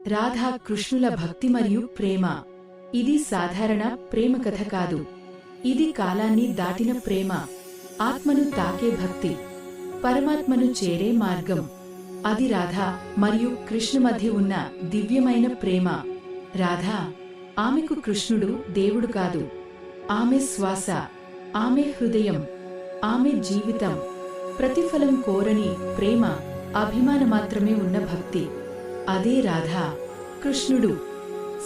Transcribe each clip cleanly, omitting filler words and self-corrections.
రాధా కృష్ణుల భక్తి మరియు ప్రేమ. ఇది సాధారణ ప్రేమ కథ కాదు. ఇది కాలాన్ని దాటిన ప్రేమ, ఆత్మను తాకే భక్తి, పరమాత్మను చేరే మార్గం. అది రాధా మరియు కృష్ణ మధ్య ఉన్న దివ్యమైన ప్రేమ. రాధా, ఆమెకు కృష్ణుడు దేవుడు కాదు. ఆమె శ్వాస, ఆమె హృదయం, ఆమె జీవితం. ప్రతిఫలం కోరని ప్రేమ, అభిమానమాత్రమే ఉన్న భక్తి. అదే రాధా. కృష్ణుడు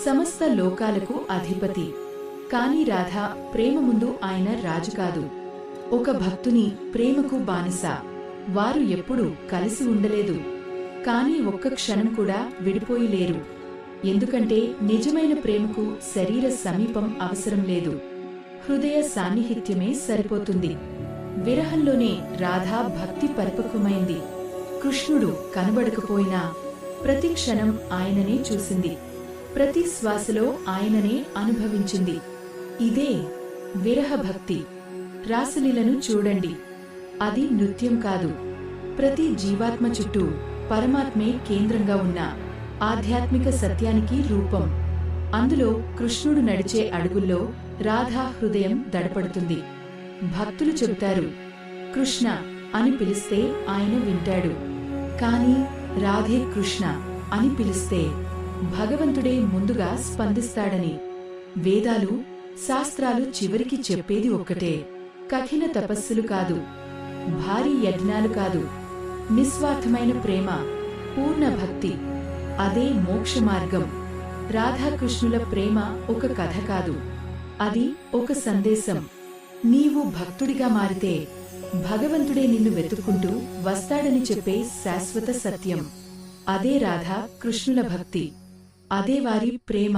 సమస్త లోకాలకు అధిపతి. కాని రాధా ప్రేమ ముందు ఆయన రాజు కాదు. ఒక భక్తుని ప్రేమకు బానిస. వారు ఎప్పుడూ కలిసి ఉండలేదు, కాని ఒక్క క్షణం కూడా విడిపోయిలేరు. ఎందుకంటే నిజమైన ప్రేమకు శరీర సమీపం అవసరం లేదు, హృదయ సాన్నిహిత్యమే సరిపోతుంది. విరహంలోనే రాధా భక్తి పరిపక్వమైంది. కృష్ణుడు కనబడకపోయినా ప్రతి క్షణం ఆయననే చూసింది, ప్రతి శ్వాసలో ఆయననే అనుభవించింది. ఇదే విరహ భక్తి. రాసలీలను చూడండి, అది నృత్యం కాదు. ప్రతి జీవాత్మ చుట్టూ పరమాత్మే కేంద్రంగా ఉన్న ఆధ్యాత్మిక సత్యానికి రూపం. అందులో కృష్ణుడు నడిచే అడుగుల్లో రాధా హృదయం దడపడుతుంది. భక్తులు చెబుతారు, కృష్ణ అని పిలిస్తే ఆయన వింటాడు. కాని రాధే కృష్ణ అని పిలిస్తే భగవంతుడే ముందుగా స్పందిస్తాడని. వేదాలు, శాస్త్రాలు చివరికి చెప్పేది ఒక్కటే: కఠిన తపస్సులు కాదు, భారీ యజ్ఞాలు కాదు, నిస్వార్థమైన ప్రేమ, పూర్ణ భక్తి. అదే మోక్ష మార్గం. రాధాకృష్ణుల ప్రేమ ఒక కథ కాదు, అది ఒక సందేశం. నీవు భక్తుడిగా మారితే భగవంతుడే నిన్ను వెతుక్కుంటూ వస్తాడని చెప్పే శాశ్వత సత్యం. అదే రాధా కృష్ణుల భక్తి, అదే వారి ప్రేమ.